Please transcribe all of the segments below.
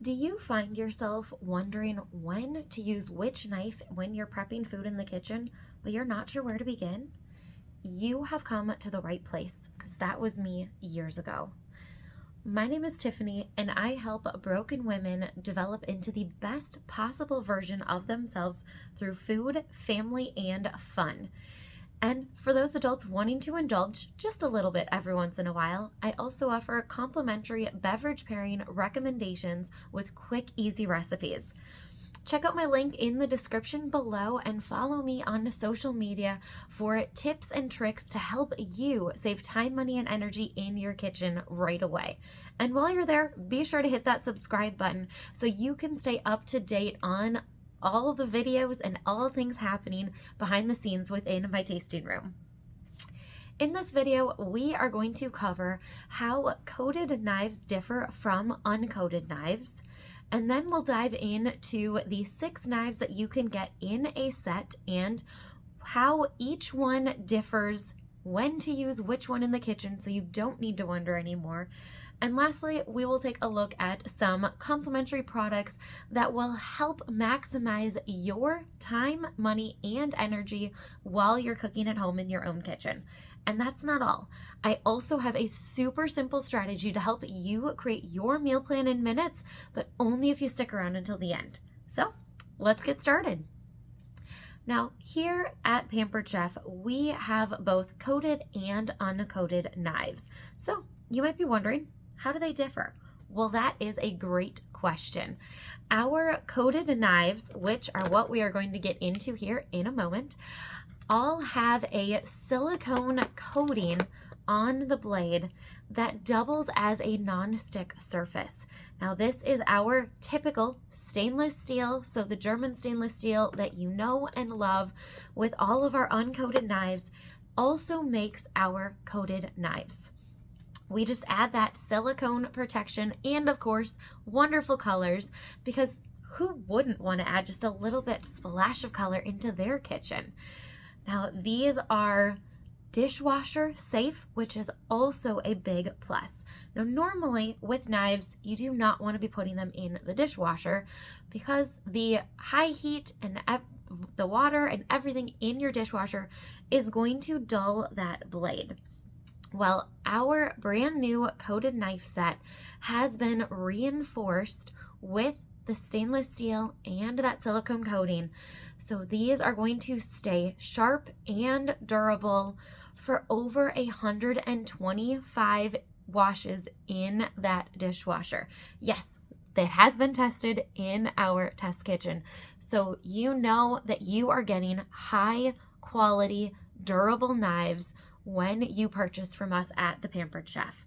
Do you find yourself wondering when to use which knife when you're prepping food in the kitchen, but you're not sure where to begin? You have come to the right place because that was me years ago. My name is Tiffany, and I help broken women develop into the best possible version of themselves through food, family, and fun. And for those adults wanting to indulge just a little bit every once in a while, I also offer complimentary beverage pairing recommendations with quick, easy recipes. Check out my link in the description below and follow me on social media for tips and tricks to help you save time, money, and energy in your kitchen right away. And while you're there, be sure to hit that subscribe button so you can stay up to date on all the videos and all things happening behind the scenes within my tasting room. In this video, we are going to cover how coated knives differ from uncoated knives, and then we'll dive into the 6 knives that you can get in a set and how each one differs, when to use which one in the kitchen so you don't need to wonder anymore. And lastly, we will take a look at some complimentary products that will help maximize your time, money, and energy while you're cooking at home in your own kitchen. And that's not all. I also have a super simple strategy to help you create your meal plan in minutes, but only if you stick around until the end. So let's get started. Now, here at Pampered Chef, we have both coated and uncoated knives. So you might be wondering, how do they differ? Well, that is a great question. Our coated knives, which are what we are going to get into here in a moment, all have a silicone coating on the blade that doubles as a non-stick surface. Now, this is our typical stainless steel, so the German stainless steel that you know and love with all of our uncoated knives also makes our coated knives. We just add that silicone protection and, of course, wonderful colors, because who wouldn't want to add just a little bit splash of color into their kitchen? Now, these are dishwasher safe, which is also a big plus. Now, normally with knives, you do not want to be putting them in the dishwasher because the high heat and the water and everything in your dishwasher is going to dull that blade. Well, our brand new coated knife set has been reinforced with the stainless steel and that silicone coating. So these are going to stay sharp and durable for over 125 washes in that dishwasher. Yes, that has been tested in our test kitchen. So you know that you are getting high quality, durable knives when you purchase from us at the Pampered Chef.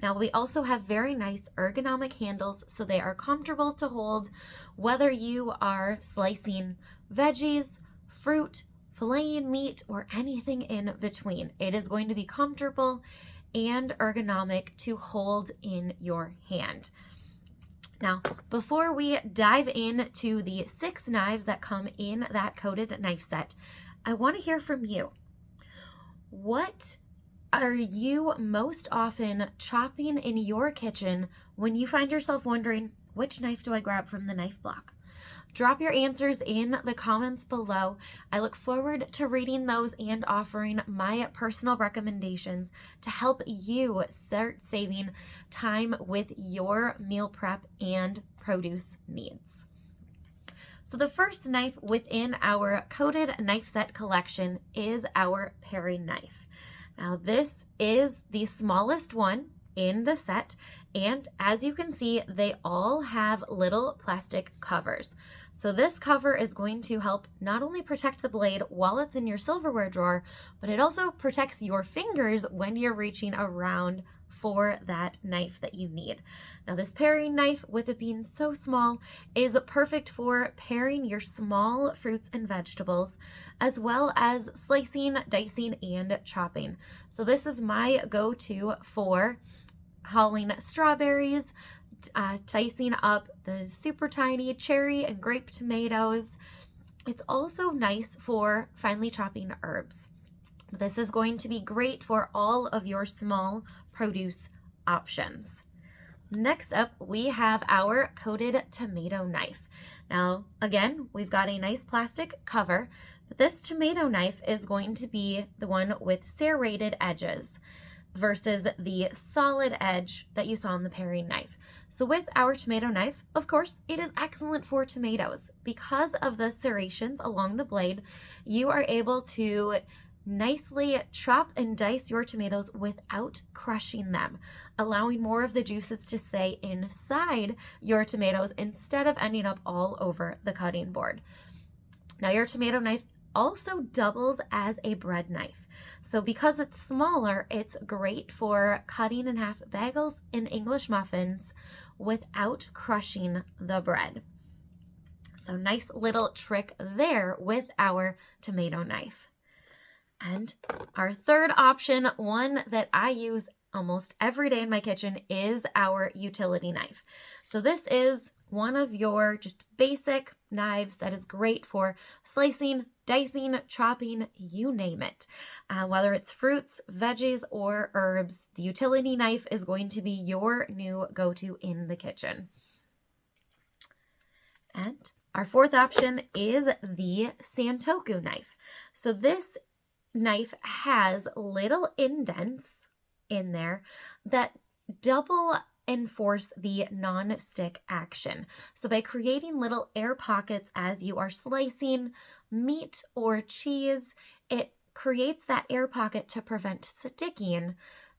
Now, we also have very nice ergonomic handles, so they are comfortable to hold whether you are slicing veggies, fruit, filleting meat, or anything in between. It is going to be comfortable and ergonomic to hold in your hand. Now, before we dive into the 6 knives that come in that coated knife set, I want to hear from you. What are you most often chopping in your kitchen when you find yourself wondering, which knife do I grab from the knife block? Drop your answers in the comments below. I look forward to reading those and offering my personal recommendations to help you start saving time with your meal prep and produce needs. So the first knife within our coated knife set collection is our paring knife. Now, this is the smallest one in the set, and as you can see, they all have little plastic covers. So this cover is going to help not only protect the blade while it's in your silverware drawer, but it also protects your fingers when you're reaching around for that knife that you need. Now, this paring knife, with it being so small, is perfect for paring your small fruits and vegetables, as well as slicing, dicing, and chopping. So this is my go-to for hulling strawberries, dicing up the super tiny cherry and grape tomatoes. It's also nice for finely chopping herbs. This is going to be great for all of your small produce options. Next up, we have our coated tomato knife. Now, again, we've got a nice plastic cover, but this tomato knife is going to be the one with serrated edges versus the solid edge that you saw on the paring knife. So with our tomato knife, of course, it is excellent for tomatoes. Because of the serrations along the blade, you are able to nicely chop and dice your tomatoes without crushing them, allowing more of the juices to stay inside your tomatoes instead of ending up all over the cutting board. Now, your tomato knife also doubles as a bread knife. So because it's smaller, it's great for cutting in half bagels and English muffins without crushing the bread. So nice little trick there with our tomato knife. And our third option, one that I use almost every day in my kitchen, is our utility knife. So this is one of your just basic knives that is great for slicing, dicing, chopping, you name it. Whether it's fruits, veggies, or herbs, the utility knife is going to be your new go-to in the kitchen. And our fourth option is the Santoku knife. So this knife has little indents in there that double enforce the non-stick action. So by creating little air pockets as you are slicing meat or cheese, it creates that air pocket to prevent sticking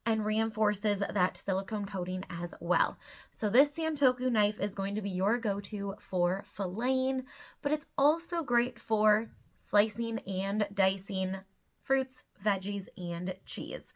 and reinforces that silicone coating as well. So this Santoku knife is going to be your go-to for filleting, but it's also great for slicing and dicing fruits, veggies, and cheese.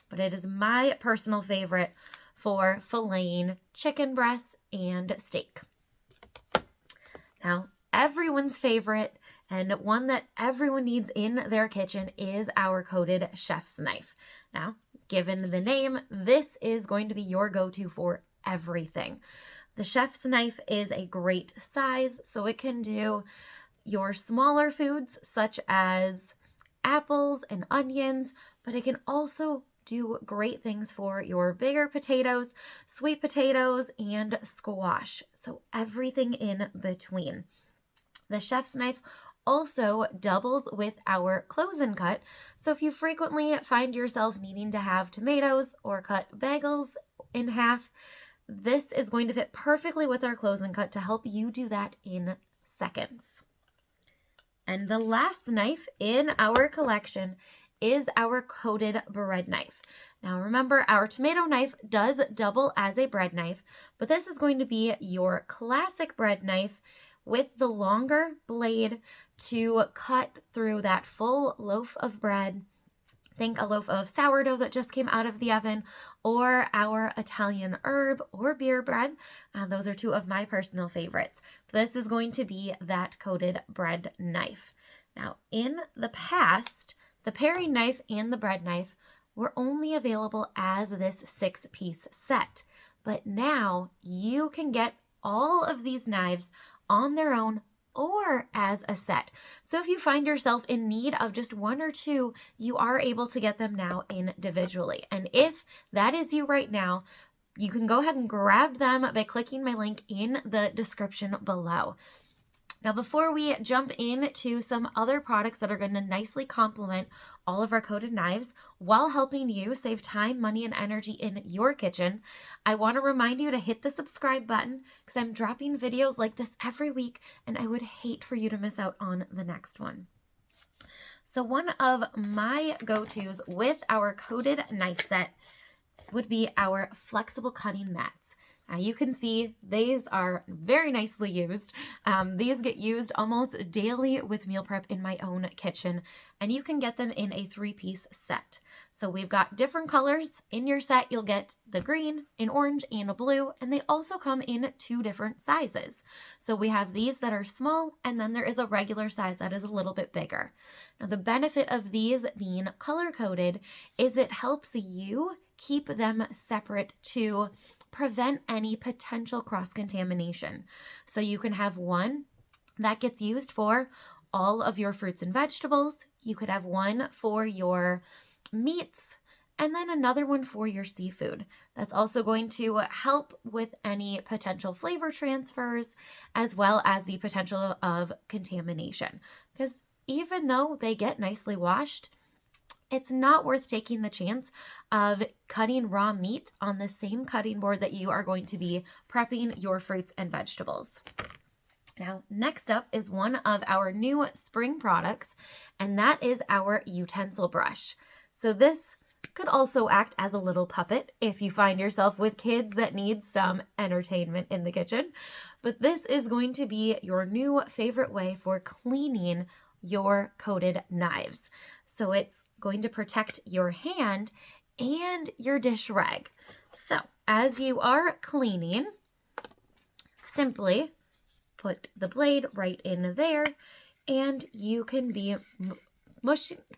But it is my personal favorite for filleting chicken breasts and steak. Now, everyone's favorite and one that everyone needs in their kitchen is our coated chef's knife. Now, given the name, this is going to be your go-to for everything. The chef's knife is a great size, so it can do your smaller foods such as apples and onions, but it can also do great things for your bigger potatoes, sweet potatoes, and squash. So everything in between. The chef's knife also doubles with our close and cut. So if you frequently find yourself needing to have tomatoes or cut bagels in half, this is going to fit perfectly with our close and cut to help you do that in seconds. And the last knife in our collection is our coated bread knife. Now remember, our tomato knife does double as a bread knife, but this is going to be your classic bread knife with the longer blade to cut through that full loaf of bread. Think a loaf of sourdough that just came out of the oven, or our Italian herb or beer bread. Those are two of my personal favorites. This is going to be that coated bread knife. Now, in the past, the paring knife and the bread knife were only available as this 6-piece set, but now you can get all of these knives on their own or as a set. So if you find yourself in need of just one or two, you are able to get them now individually. And if that is you right now, you can go ahead and grab them by clicking my link in the description below. Now, before we jump into some other products that are going to nicely complement all of our coated knives while helping you save time, money, and energy in your kitchen, I want to remind you to hit the subscribe button because I'm dropping videos like this every week and I would hate for you to miss out on the next one. So one of my go-tos with our coated knife set would be our flexible cutting mats. Now you can see these are very nicely used. These get used almost daily with meal prep in my own kitchen, and you can get them in a 3-piece set. So we've got different colors in your set. You'll get the green, an orange, and a blue, and they also come in 2 different sizes. So we have these that are small, and then there is a regular size that is a little bit bigger. Now the benefit of these being color-coded is it helps you keep them separate to prevent any potential cross-contamination. So you can have one that gets used for all of your fruits and vegetables. You could have one for your meats, and then another one for your seafood. That's also going to help with any potential flavor transfers as well as the potential of contamination. Because even though they get nicely washed, it's not worth taking the chance of cutting raw meat on the same cutting board that you are going to be prepping your fruits and vegetables. Now, next up is one of our new spring products, and that is our utensil brush. So this could also act as a little puppet if you find yourself with kids that need some entertainment in the kitchen. But this is going to be your new favorite way for cleaning your coated knives. So it's going to protect your hand and your dish rag. So as you are cleaning, simply put the blade right in there, and you can be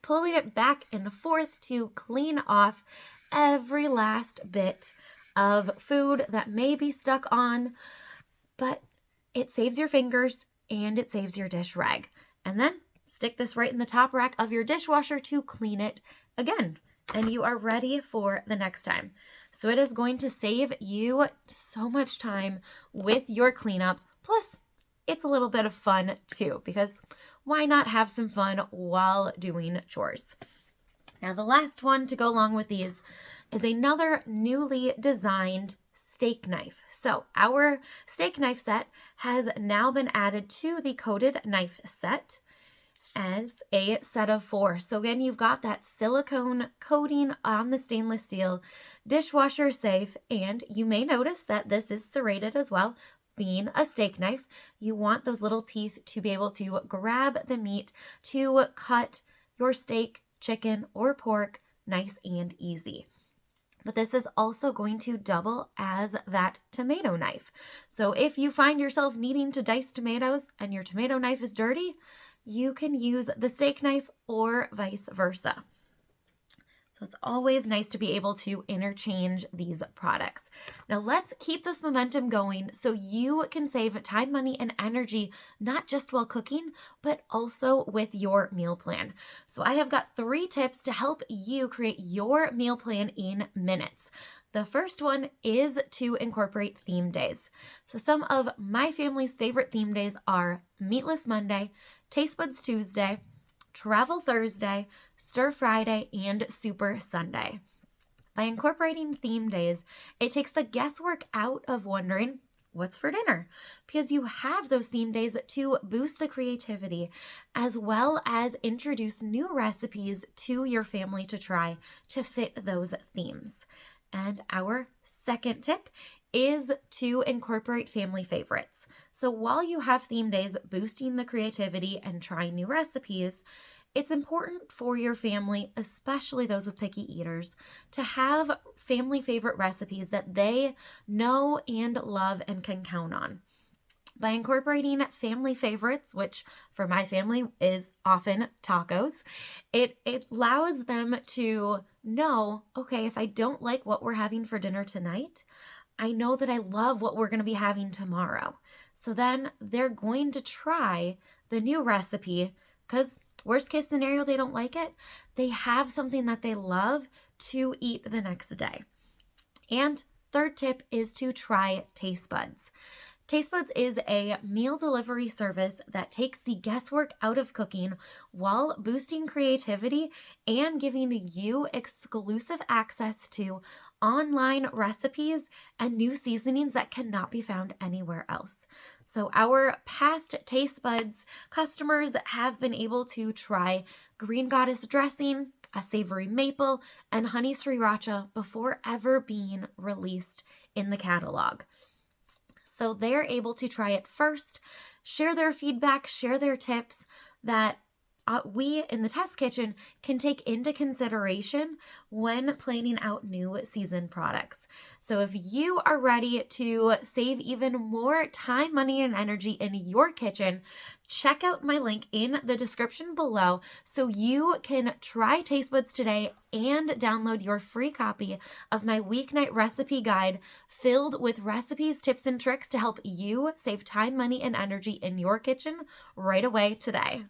pulling it back and forth to clean off every last bit of food that may be stuck on, but it saves your fingers and it saves your dish rag. And then stick this right in the top rack of your dishwasher to clean it again, and you are ready for the next time. So it is going to save you so much time with your cleanup. Plus, it's a little bit of fun too, because why not have some fun while doing chores? Now, the last one to go along with these is another newly designed steak knife. So our steak knife set has now been added to the coated knife set as a set of 4. So again, you've got that silicone coating on the stainless steel, dishwasher safe, and you may notice that this is serrated as well. Being a steak knife, you want those little teeth to be able to grab the meat to cut your steak, chicken, or pork nice and easy. But this is also going to double as that tomato knife. So if you find yourself needing to dice tomatoes and your tomato knife is dirty, you can use the steak knife or vice versa. So it's always nice to be able to interchange these products. Now let's keep this momentum going so you can save time, money, and energy, not just while cooking, but also with your meal plan. So I have got 3 tips to help you create your meal plan in minutes. The first one is to incorporate theme days. So some of my family's favorite theme days are Meatless Monday, Taste Buds Tuesday, Travel Thursday, Stir Friday, and Super Sunday. By incorporating theme days, it takes the guesswork out of wondering what's for dinner, because you have those theme days to boost the creativity as well as introduce new recipes to your family to try to fit those themes. And our second tip is to incorporate family favorites. So while you have theme days boosting the creativity and trying new recipes, it's important for your family, especially those with picky eaters, to have family favorite recipes that they know and love and can count on. By incorporating family favorites, which for my family is often tacos, it allows them to know, okay, if I don't like what we're having for dinner tonight, I know that I love what we're going to be having tomorrow. So then they're going to try the new recipe, because worst case scenario, they don't like it. They have something that they love to eat the next day. And third tip is to try Taste Buds. Taste Buds is a meal delivery service that takes the guesswork out of cooking while boosting creativity and giving you exclusive access to online recipes and new seasonings that cannot be found anywhere else. So our past Taste Buds customers have been able to try Green Goddess dressing, a savory maple, and honey sriracha before ever being released in the catalog. So they're able to try it first, share their feedback, share their tips that we in the test kitchen can take into consideration when planning out new season products. So if you are ready to save even more time, money, and energy in your kitchen, check out my link in the description below so you can try Taste Buds today and download your free copy of my weeknight recipe guide filled with recipes, tips, and tricks to help you save time, money, and energy in your kitchen right away today.